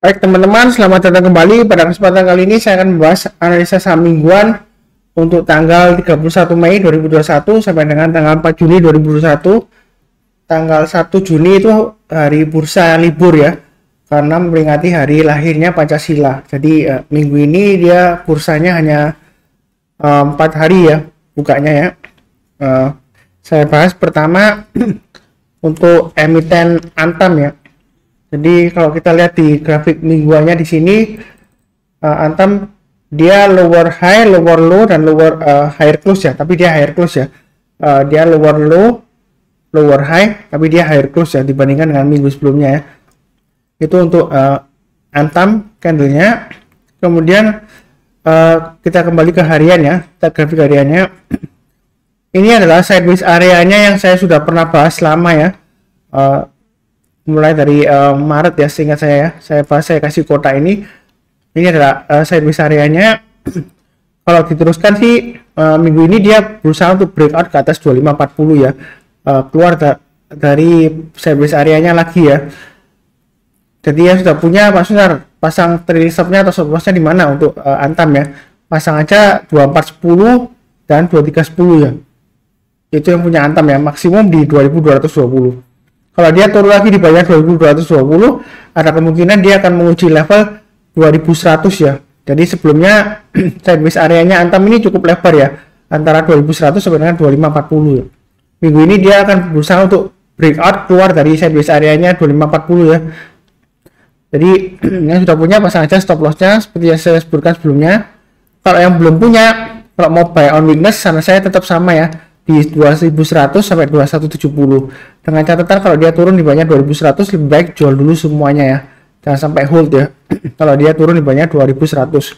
Baik teman-teman, selamat datang kembali. Pada kesempatan kali ini saya akan membahas analisa saham mingguan untuk tanggal 31 Mei 2021 sampai dengan tanggal 4 Juni 2021. Tanggal 1 Juni itu hari bursa libur ya, karena memperingati hari lahirnya Pancasila. Jadi minggu ini dia bursanya hanya 4 hari ya bukanya ya. Saya bahas pertama untuk emiten Antam ya. Jadi kalau kita lihat di grafik mingguannya di sini, Antam dia lower high, lower low, dan lower higher close ya. Tapi dia higher close ya. Dia lower low, lower high, tapi dia higher close ya dibandingkan dengan minggu sebelumnya ya. Itu untuk Antam candlenya. Kemudian kita kembali ke harian ya. Kita grafik hariannya. Ini adalah sideways areanya yang saya sudah pernah bahas lama ya. Mulai dari Maret ya, seingat saya ya, saya kasih kotak ini adalah sideways areanya. Kalau diteruskan sih minggu ini dia berusaha untuk breakout ke atas 2540 ya, keluar dari sideways areanya lagi ya. Jadi ya sudah punya Pak Sunar, pasang trailing stopnya atau stop lossnya di mana untuk Antam ya, pasang aja 2410 dan 2310 ya, itu yang punya Antam ya, maksimum di 2220. Kalau dia turun lagi di bawah 2220, ada kemungkinan dia akan menguji level 2100 ya. Jadi sebelumnya sideways areanya Antam ini cukup lebar ya, antara 2100 sampai dengan 2540 ya. Minggu ini dia akan berusaha untuk breakout keluar dari sideways areanya 2540 ya. Jadi yang sudah punya pasang aja stop lossnya seperti yang saya sebutkan sebelumnya. Kalau yang belum punya, kalau mau buy on weakness, sana saya tetap sama ya, di 2100 sampai 2170, dengan catatan kalau dia turun di bawahnya 2100 lebih baik jual dulu semuanya ya, jangan sampai hold ya. Kalau dia turun di bawahnya 2100.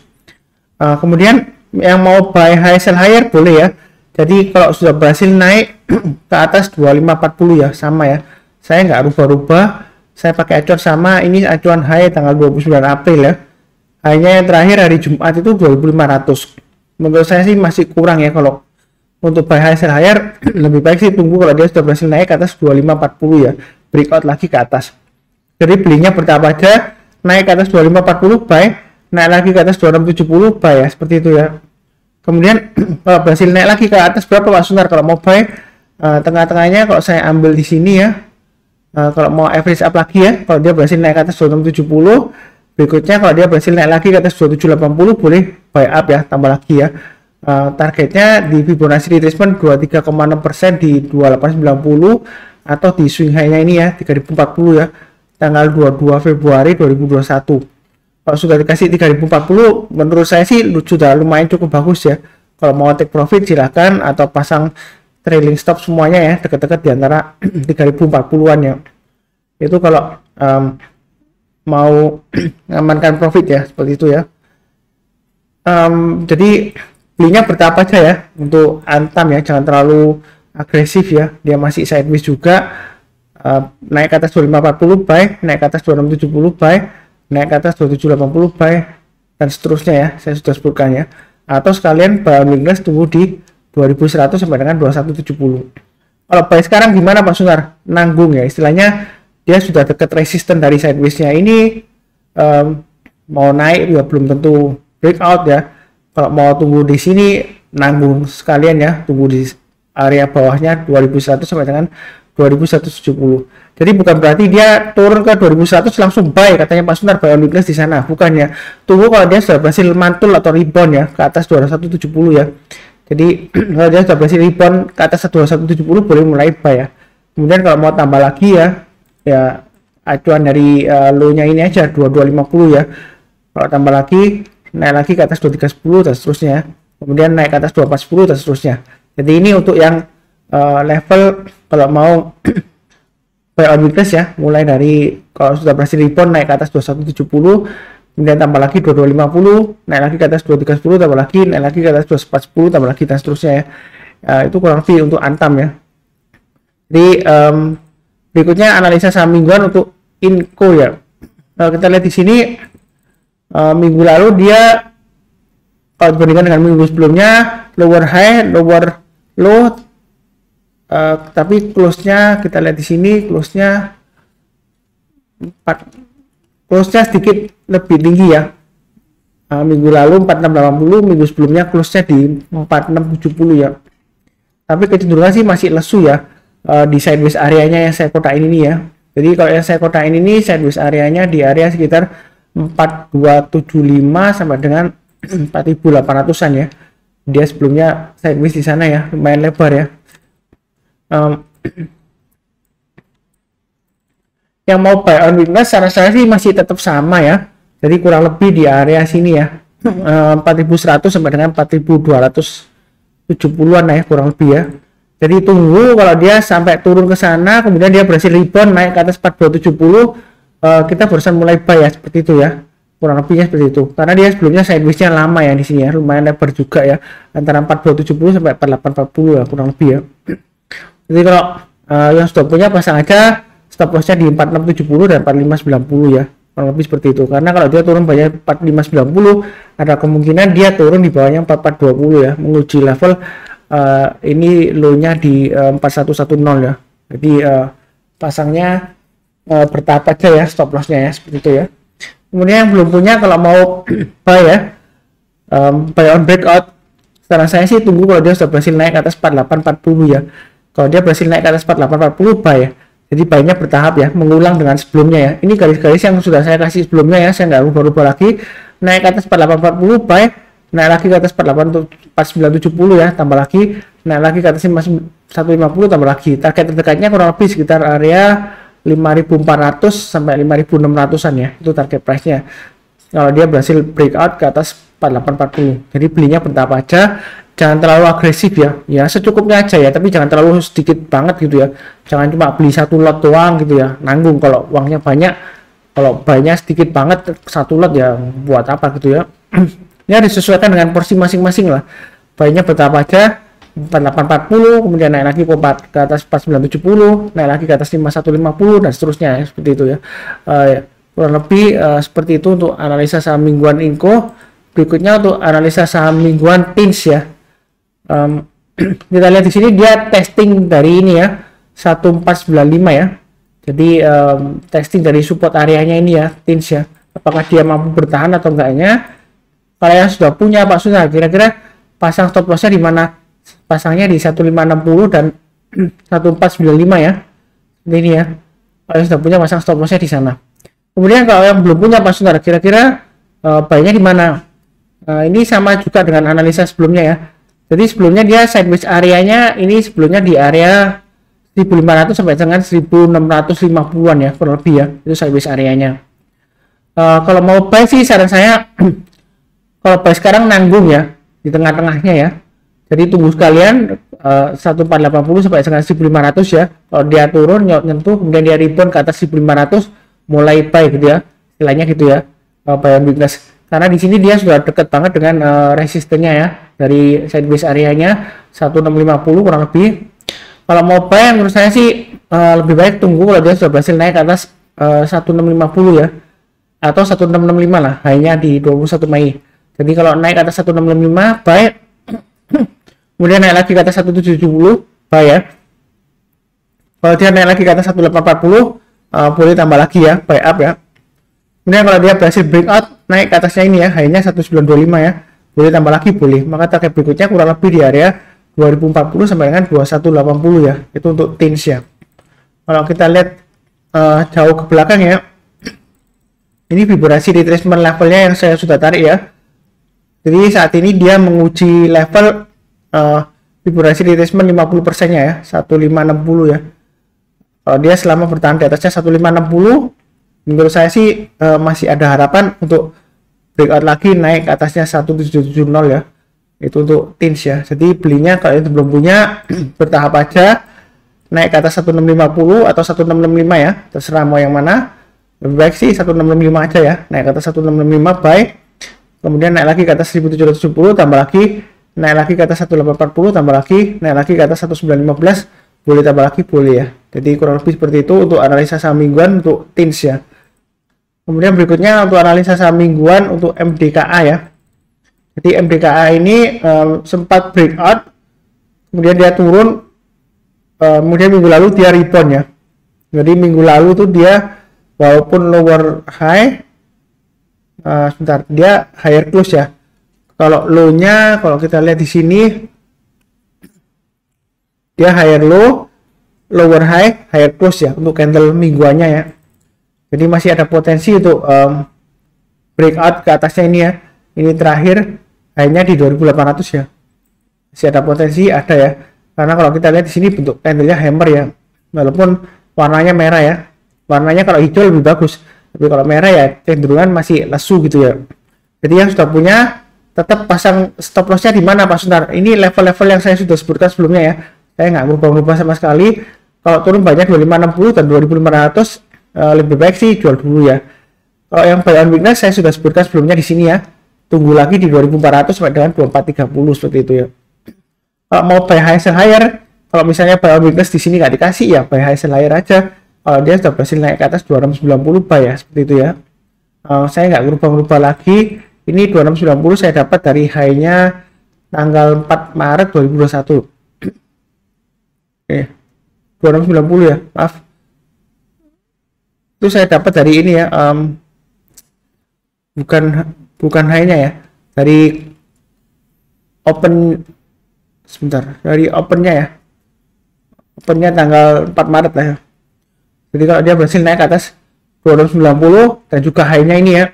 Kemudian yang mau buy high sell higher boleh ya. Jadi kalau sudah berhasil naik ke atas 2540 ya, sama ya, saya nggak rubah-rubah, saya pakai acuan sama. Ini acuan high tanggal 29 April ya, hanya yang terakhir hari Jumat itu 2500. Menurut saya sih masih kurang ya. Kalau untuk buy high sell higher lebih baik sih tunggu kalau dia sudah berhasil naik ke atas 2540 ya, breakout lagi ke atas. Jadi belinya bertahap aja, naik ke atas 2540 buy, naik lagi ke atas 2670 buy ya, seperti itu ya. Kemudian kalau berhasil naik lagi ke atas berapa Pak Sunar kalau mau buy? Tengah-tengahnya kalau saya ambil di sini ya, kalau mau average up lagi ya, kalau dia berhasil naik ke atas 2670, berikutnya kalau dia berhasil naik lagi ke atas 2780 boleh buy up ya, tambah lagi ya. Targetnya di Fibonacci retracement 23,6% di 2890, atau di swing high-nya ini ya 3040 ya, tanggal 22 Februari 2021. Kalau sudah dikasih 3040, menurut saya sih sudah lumayan cukup bagus ya. Kalau mau take profit silahkan, atau pasang trailing stop semuanya ya, dekat-dekat di antara 3040-an ya. Itu kalau mau mengamankan profit ya, seperti itu ya. Jadi belinya bertahap aja ya untuk Antam ya, jangan terlalu agresif ya, dia masih sideways juga. Naik ke atas 2540 buy, naik ke atas 2670 buy, naik ke atas 2780 buy, dan seterusnya ya, saya sudah sebutkan ya. Atau sekalian buy on weakness tunggu di 2100 sampai dengan 2170. Kalau buy sekarang gimana Pak Sunar? Nanggung ya, istilahnya dia sudah dekat resisten dari sideways-nya ini, mau naik ya belum tentu breakout ya. Kalau mau tunggu di sini nanggung sekalian ya, tunggu di area bawahnya 2100 sampai dengan 2170. Jadi bukan berarti dia turun ke 2100 langsung buy katanya Pak Sunar, buy on weakness di sana, bukannya. Tunggu kalau dia sudah berhasil mantul atau rebound ya ke atas 2170 ya. Jadi kalau dia sudah berhasil rebound ke atas 2170 boleh mulai buy ya. Kemudian kalau mau tambah lagi ya acuan dari low-nya ini aja 2250 ya. Kalau tambah lagi naik lagi ke atas 2310 dan seterusnya, kemudian naik ke atas 2410 dan seterusnya. Jadi ini untuk yang level kalau mau buy on weakness ya, mulai dari kalau sudah berhasil rebound naik ke atas 2170, kemudian tambah lagi 2250, naik lagi ke atas 2310, tambah lagi, naik lagi ke atas 2410, tambah lagi dan seterusnya ya. Itu kurang lebih untuk Antam ya. Jadi berikutnya analisa saham mingguan untuk Inco ya. Kita lihat di sini minggu lalu dia kalau dibandingkan dengan minggu sebelumnya lower high, lower low, tapi close-nya kita lihat di sini, close-nya close-nya sedikit lebih tinggi ya. Minggu lalu 4680, minggu sebelumnya close-nya di 4670 ya. Tapi kecenderungan sih masih lesu ya di sideways areanya yang saya kotain ini ya. Jadi kalau yang saya kotain ini sideways areanya di area sekitar 4275 sampai dengan 4800-an ya. Dia sebelumnya sideways di sana ya, lumayan lebar ya. Yang mau buy on weakness saran saya sih masih tetap sama ya. Jadi kurang lebih di area sini ya, 4100 sampai dengan 4270-an ya kurang lebih ya. Jadi tunggu kalau dia sampai turun ke sana, kemudian dia berhasil rebound naik ke atas 4270, kita barusan mulai buy ya, seperti itu ya. Kurang lebihnya seperti itu. Karena dia sebelumnya sideways-nya lama ya di sini ya, lumayan lebar juga ya, antara 4270 sampai 4840 ya kurang lebih ya. Jadi kalau yang sudah punya pasang aja stop loss-nya di 4670 dan 4590 ya. Kurang lebih seperti itu. Karena kalau dia turun banyak 4590, ada kemungkinan dia turun di bawahnya 4420 ya, menguji level ini low-nya di 4110 ya. Jadi pasangnya bertahap aja ya stop loss-nya ya, seperti itu ya. Kemudian yang belum punya kalau mau buy ya, buy on breakout, saran saya sih tunggu kalau dia sudah berhasil naik ke atas 4840 ya. Kalau dia berhasil naik ke atas 4840 buy ya. Jadi buy-nya bertahap ya, mengulang dengan sebelumnya ya. Ini garis-garis yang sudah saya kasih sebelumnya ya, saya nggak rubah-rubah lagi. Naik ke atas 4840 buy, naik lagi ke atas 4970 ya, tambah lagi, naik lagi ke atas 150 tambah lagi. Target terdekatnya kurang lebih sekitar area 5400 sampai 5600-an ya, itu target price-nya. Kalau dia berhasil breakout ke atas 4840. Jadi belinya bertahap aja. Jangan terlalu agresif ya secukupnya aja ya, tapi jangan terlalu sedikit banget gitu ya, jangan cuma beli satu lot doang gitu ya, nanggung kalau uangnya banyak. Kalau banyak sedikit banget satu lot ya buat apa gitu ya. Ya disesuaikan dengan porsi masing-masing lah. Baiknya bertahap aja 4840, kemudian naik lagi ke atas 4970, naik lagi ke atas 5150 dan seterusnya ya, seperti itu ya. Kurang lebih seperti itu untuk analisa saham mingguan Inco. Berikutnya untuk analisa saham mingguan Tins ya. Kita lihat di sini dia testing dari ini ya, 1495 ya. Jadi testing dari support areanya ini ya, Tins ya. Apakah dia mampu bertahan atau enggaknya? Kalau yang sudah punya Pak Sunar, kira-kira pasang stop lossnya di mana? Pasangnya di 1560 dan 1495 ya. Ini ya. Kalau yang sudah punya pasang stop lossnya di sana. Kemudian kalau yang belum punya Pak Sunar, kira-kira buy-nya di mana? Ini sama juga dengan analisa sebelumnya ya. Jadi sebelumnya dia sideways areanya ini sebelumnya di area 1500 sampai dengan 1650-an ya, kurang lebih ya. Itu sideways areanya. Kalau mau buy sih saran saya kalau buy sekarang nanggung ya di tengah-tengahnya ya. Jadi tunggu sekalian 1480 sampai dengan 1500 ya. Kalau dia turun nyentuh kemudian dia rebound ke atas 1500 mulai buy gitu ya. Istilahnya gitu ya. Buy on weakness. Karena di sini dia sudah dekat banget dengan resistennya ya, dari sideways areanya 1650 kurang lebih. Kalau mau buy menurut saya sih lebih baik tunggu kalau dia sudah berhasil naik ke atas 1650 ya, atau 1665 lah, hanya di 21 Mei. Jadi kalau naik ke atas 1665 buy, kemudian naik lagi ke atas 1770 buy ya. Kalau dia naik lagi ke atas 1840 boleh tambah lagi ya, buy up ya. Kemudian kalau dia berhasil breakout naik ke atasnya ini ya, hanya 1925 ya, boleh tambah lagi boleh. Maka target berikutnya kurang lebih di area 2040 sampai dengan 2180 ya, itu untuk Tins ya. Kalau kita lihat jauh ke belakang ya, ini vibrasi retracement levelnya yang saya sudah tarik ya. Jadi saat ini dia menguji level vibrasi retracement 50% nya ya, 1560 ya. Kalau dia selama bertahan di atasnya 1560, menurut saya sih masih ada harapan untuk breakout lagi naik ke atasnya 1770 ya. Itu untuk Tins ya. Jadi belinya kalau itu belum punya bertahap aja, naik ke atas 1650 atau 1665 ya, terserah mau yang mana. Lebih baik sih 1665 aja ya, naik ke atas 1665 buy, kemudian naik lagi ke atas 1770 tambah lagi, naik lagi ke atas 1840 tambah lagi, naik lagi ke atas 1915 boleh tambah lagi boleh ya. Jadi kurang lebih seperti itu untuk analisa saham mingguan untuk Tins ya. Kemudian berikutnya untuk analisa saham mingguan untuk MDKA ya. Jadi MDKA ini sempat breakout, kemudian dia turun, kemudian minggu lalu dia rebound ya. Jadi minggu lalu tuh dia walaupun lower high, sebentar, dia higher close ya. Kalau low-nya, kalau kita lihat di sini, dia higher low, lower high, higher close ya untuk candle mingguannya ya. Jadi masih ada potensi untuk breakout ke atasnya ini ya. Ini terakhir high-nya di 2800 ya. Masih ada potensi, ada ya. Karena kalau kita lihat di sini bentuk candlenya hammer ya. Walaupun warnanya merah ya. Warnanya kalau hijau lebih bagus. Tapi kalau merah ya cenderungan masih lesu gitu ya. Jadi yang sudah punya tetap pasang stop lossnya di mana Pak Suntar? Ini level-level yang saya sudah sebutkan sebelumnya ya. Saya nggak berubah-ubah sama sekali. Kalau turun banyak 2560 dan 2500 lebih baik sih jual dulu ya. Kalau yang buy on weakness saya sudah sebutkan sebelumnya di sini ya. Tunggu lagi di 2400 sampai dengan 2430 seperti itu ya. Kalau mau buy high sell higher, kalau misalnya buy on weakness di sini nggak dikasih ya buy high sell higher aja. Kalau dia sudah berhasil naik ke atas 290 buy ya seperti itu ya. Saya nggak berubah-ubah lagi. Ini 2690 saya dapat dari high-nya tanggal 4 Maret 2021. Oke. 2690 ya, maaf. Itu saya dapat dari ini ya, bukan high-nya ya. Dari open sebentar, dari open-nya ya. Open-nya tanggal 4 Maret lah ya. Jadi kalau dia berhasil naik ke atas 2690 dan juga high-nya ini ya.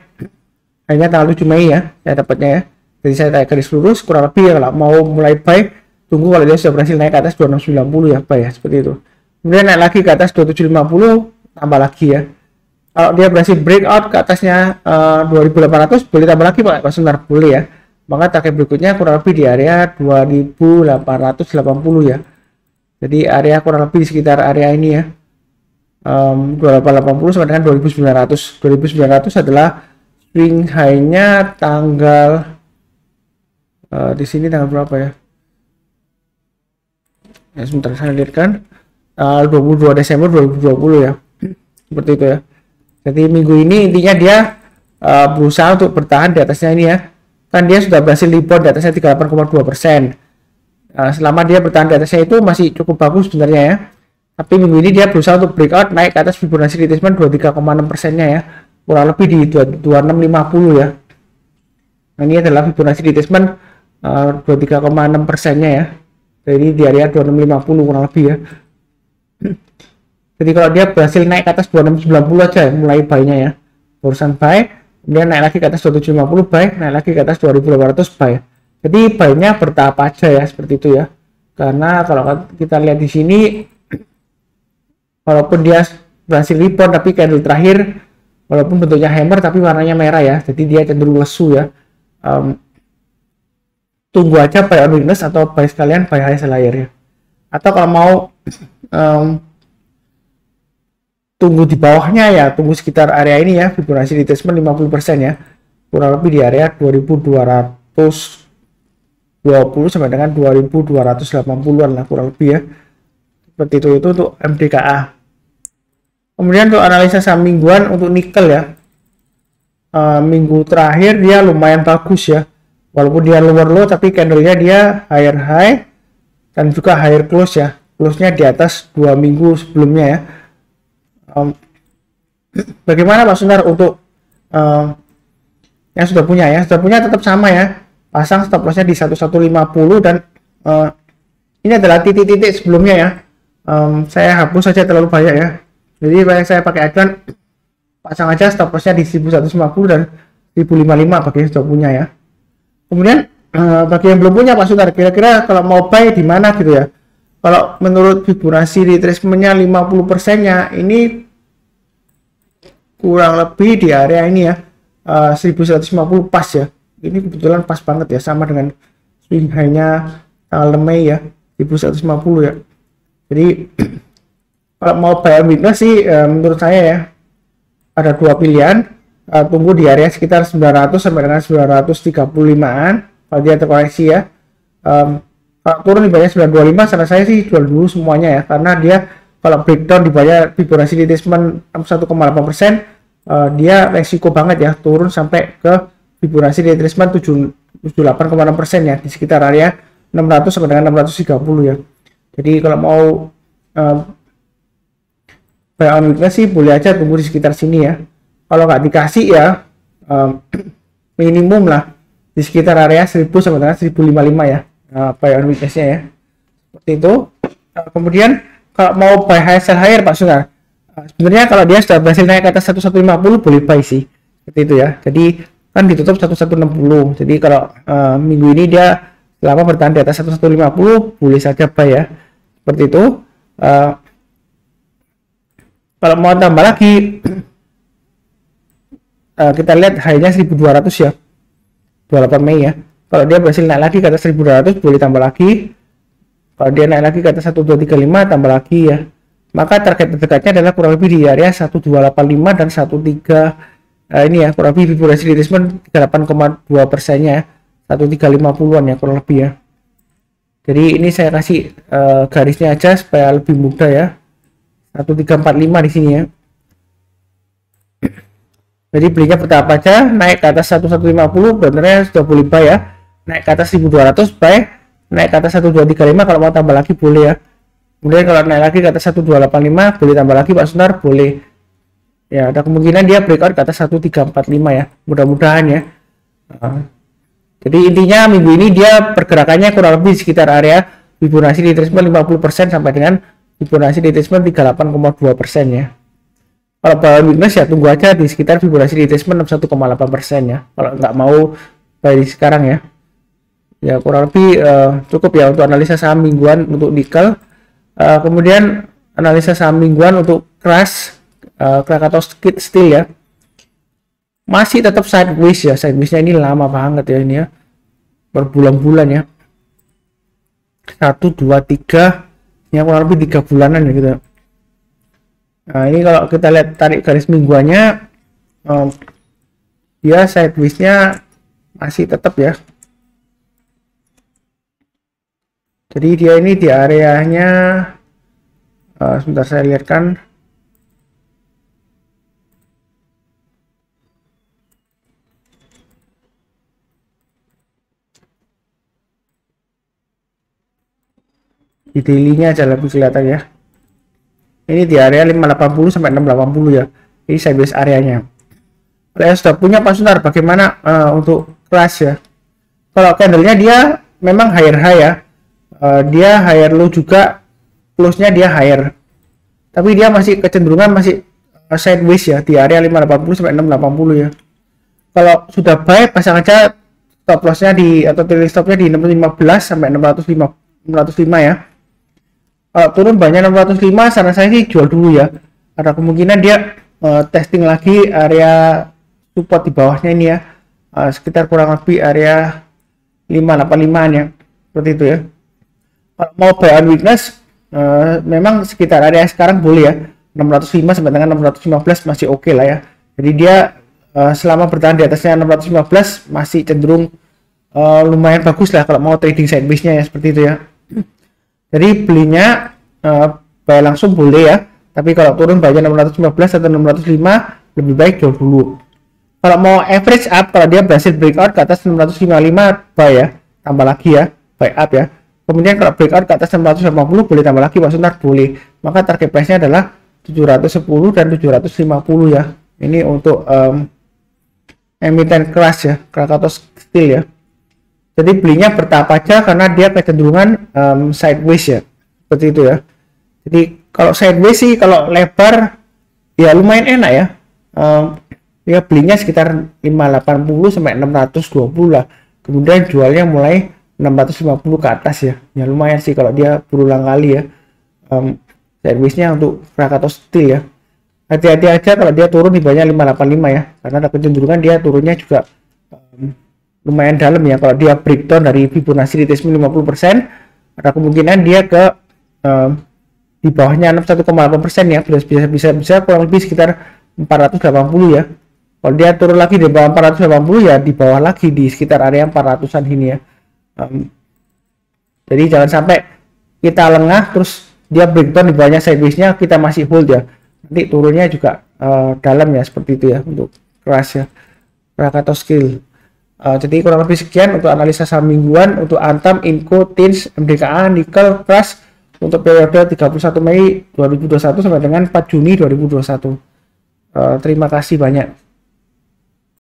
Hanya tanggal 7 Mei ya saya dapatnya ya. Jadi saya tarik garis lurus kurang lebih ya, kalau mau mulai buy tunggu kalau dia sudah berhasil naik ke atas 2690 ya buy ya seperti itu. Kemudian naik lagi ke atas 2750 tambah lagi ya. Kalau dia berhasil breakout ke atasnya 2800 boleh tambah lagi Pak sebentar boleh ya. Maka target berikutnya kurang lebih di area 2880 ya. Jadi area kurang lebih di sekitar area ini ya. 2880 sama dengan 2900. 2900 adalah swing high-nya tanggal di sini tanggal berapa ya? Ya sebentar saya lihatkan. 22 Desember 2020 ya. Seperti itu ya. Jadi minggu ini intinya dia berusaha untuk bertahan di atasnya ini ya. Kan dia sudah berhasil rebound di atasnya 38,2%. Selama dia bertahan di atasnya itu masih cukup bagus sebenarnya ya. Tapi minggu ini dia berusaha untuk breakout naik ke atas Fibonacci retracement 23,6%-nya ya. Kurang lebih di 2650 ya. Nah, ini adalah Fibonacci retracement 23,6%-nya ya. Jadi di area 2650 kurang lebih ya. Jadi kalau dia berhasil naik ke atas 2690 aja ya, mulai buy-nya ya. Barusan buy, kemudian naik lagi ke atas 2750 buy, naik lagi ke atas 2800 buy. Jadi buy-nya bertahap aja ya seperti itu ya. Karena kalau kita lihat di sini walaupun dia berhasil rebound tapi candle terakhir walaupun bentuknya hammer tapi warnanya merah ya, jadi dia cenderung lesu ya. Tunggu aja buy on weakness atau buy sekalian buy high sell higher ya. Atau kalau mau tunggu di bawahnya ya, tunggu sekitar area ini ya, Fibonacci retracement 50% ya, kurang lebih di area 2220 sampai dengan 2280-an lah kurang lebih ya. Seperti itu untuk MDKA. Kemudian untuk analisa saham mingguan untuk nikel ya, minggu terakhir dia lumayan bagus ya, walaupun dia lower low tapi candlenya dia higher high dan juga higher close ya, close-nya di atas 2 minggu sebelumnya ya. Bagaimana Pak Sunar untuk yang sudah punya ya? Sudah punya tetap sama ya, pasang stop lossnya di 1150 dan ini adalah titik-titik sebelumnya ya. Saya hapus saja terlalu banyak ya, jadi saya pakai acuan pasang aja stop lossnya di 1150 dan 1055 bagi yang sudah punya ya. Kemudian bagi yang belum punya Pak Sunar, kira-kira kalau mau buy di mana gitu ya? Kalau menurut Fibonacci retracement-nya 50%-nya ini kurang lebih di area ini ya, 1150 pas ya. Ini kebetulan pas banget ya, sama dengan swing high-nya tanggal Mei ya, 1150 ya. Jadi kalau mau buy on weakness sih menurut saya ya ada dua pilihan, tunggu di area sekitar 900 sampai dengan 935-an kalau dia terkoreksi ya. Kalau turun di bawah 925 saran saya sih jual dulu semuanya ya, karena dia kalau breakdown di bawah Fibonacci retracement 61,8%, dia resiko banget ya turun sampai ke Fibonacci retracement 78,6% ya, di sekitar area 600 sampai dengan 630 ya. Jadi kalau mau buy on weakness sih boleh aja tunggu di sekitar sini ya. Kalau nggak dikasih ya minimum lah di sekitar area 1000 sampai dengan 1055 ya, buy on weakness-nya ya. Seperti itu. Kemudian kalau mau buy high sell higher Pak Sunar, sebenarnya kalau dia sudah berhasil naik ke atas 1150 boleh buy sih. Seperti itu ya. Jadi kan ditutup 1160. Jadi kalau minggu ini dia selama bertahan di atas 1150 boleh saja buy ya. Seperti itu. Kalau mau tambah lagi kita lihat high-nya 1200 ya. 28 Mei ya. Kalau dia berhasil naik lagi ke atas 1200 boleh tambah lagi. Kalau dia naik lagi ke atas 1235 tambah lagi ya. Maka target terdekatnya adalah kurang lebih di area 1285 dan 13 ini ya, kurang lebih Fibonacci retracement 38,2%-nya ya. 1350-an ya kurang lebih ya. Jadi ini saya kasih garisnya aja supaya lebih mudah ya. 1345 di sini ya. Jadi belinya bertahap aja, naik ke atas 1150 benernya sudah boleh buy ya. Naik ke atas 1200 buy, naik ke atas 1235 kalau mau tambah lagi boleh ya. Kemudian kalau naik lagi ke atas 1285 boleh tambah lagi Pak Sunar, boleh. Ya, ada kemungkinan dia breakout ke atas 1345 ya. Mudah-mudahan ya. Jadi intinya minggu ini dia pergerakannya kurang lebih sekitar area Fibonacci retracement 50% sampai dengan Fibonacci retracement 38,2% ya. Kalau buy weakness ya tunggu aja di sekitar Fibonacci retracement 61,8% ya. Kalau nggak mau buy sekarang ya. Ya kurang lebih cukup ya untuk analisa saham mingguan untuk nikel. Kemudian analisa saham mingguan untuk Crush, Krakatau Steel ya. Masih tetap sideways ya. Sideways-nya ini lama banget ya ini ya. Berbulan-bulan ya. 1, 2, 3 ya kurang lebih 3 bulanan ya gitu. Nah ini kalau kita lihat tarik garis mingguannya dia sideways-nya masih tetap ya. Jadi dia ini di areanya sebentar saya lihatkan. Di daily-nya aja lebih kelihatan ya. Ini di area 580 sampai 680 ya. Ini sideways areanya. Kalau yang sudah punya Pak Sunar, bagaimana untuk Crush ya? Kalau candlenya dia memang higher high ya. Dia higher low juga, close-nya dia higher. Tapi dia masih kecenderungan masih sideways ya di area 580 sampai 680 ya. Kalau sudah buy pasang aja stop loss-nya di atau trailing stop-nya di 615 sampai 605 ya. Kalau turun banyak 605 saran saya sih jual dulu ya. Ada kemungkinan dia testing lagi area support di bawahnya ini ya. Sekitar kurang lebih area 585 ya. Seperti itu ya. Kalau mau buy on weakness memang sekitar area sekarang boleh ya. 605 sampai dengan 615 masih oke lah ya. Jadi dia selama bertahan di atasnya 615 masih cenderung lumayan bagus lah kalau mau trading sideways-nya ya, seperti itu ya. Jadi belinya buy langsung boleh ya, tapi kalau turun banyak 615 atau 605 lebih baik jual dulu. Kalau mau average up, kalau dia berhasil breakout ke atas 655 buy ya, tambah lagi ya, buy up ya. Kemudian kalau breakout ke atas 680 boleh tambah lagi Pak Sunar, boleh. Maka target price-nya adalah 710 dan 750 ya. Ini untuk emiten Crush ya, Krakatau Steel ya. Jadi belinya bertahap aja karena dia kecenderungan sideways ya, seperti itu ya. Jadi kalau sideways sih, kalau lebar ya lumayan enak ya. Ya belinya sekitar 580 sampai 620 lah. Kemudian jualnya mulai 650 ke atas ya. Ya lumayan sih kalau dia berulang kali ya. Sideways-nya untuk Krakatau Steel ya. Hati-hati aja kalau dia turun di banyak 585 ya, karena ada kecenderungan dia turunnya juga lumayan dalam ya. Kalau dia breakdown dari Fibonacci retracement 50%, ada kemungkinan dia ke di bawahnya 61,8% ya, bisa kurang lebih sekitar 480 ya. Kalau dia turun lagi di bawah 480 ya di bawah lagi di sekitar area 400-an ini ya. Jadi jangan sampai kita lengah terus dia breakdown di bawahnya sideways-nya kita masih hold ya. Nanti turunnya juga dalam ya, seperti itu ya untuk Crush ya, Krakatau Steel. Jadi kurang lebih sekian untuk analisa saham mingguan untuk Antam, Inco, Tins, MDKA, Nikel, Crush. untuk periode 31 Mei 2021 sampai dengan 4 Juni 2021. Terima kasih banyak.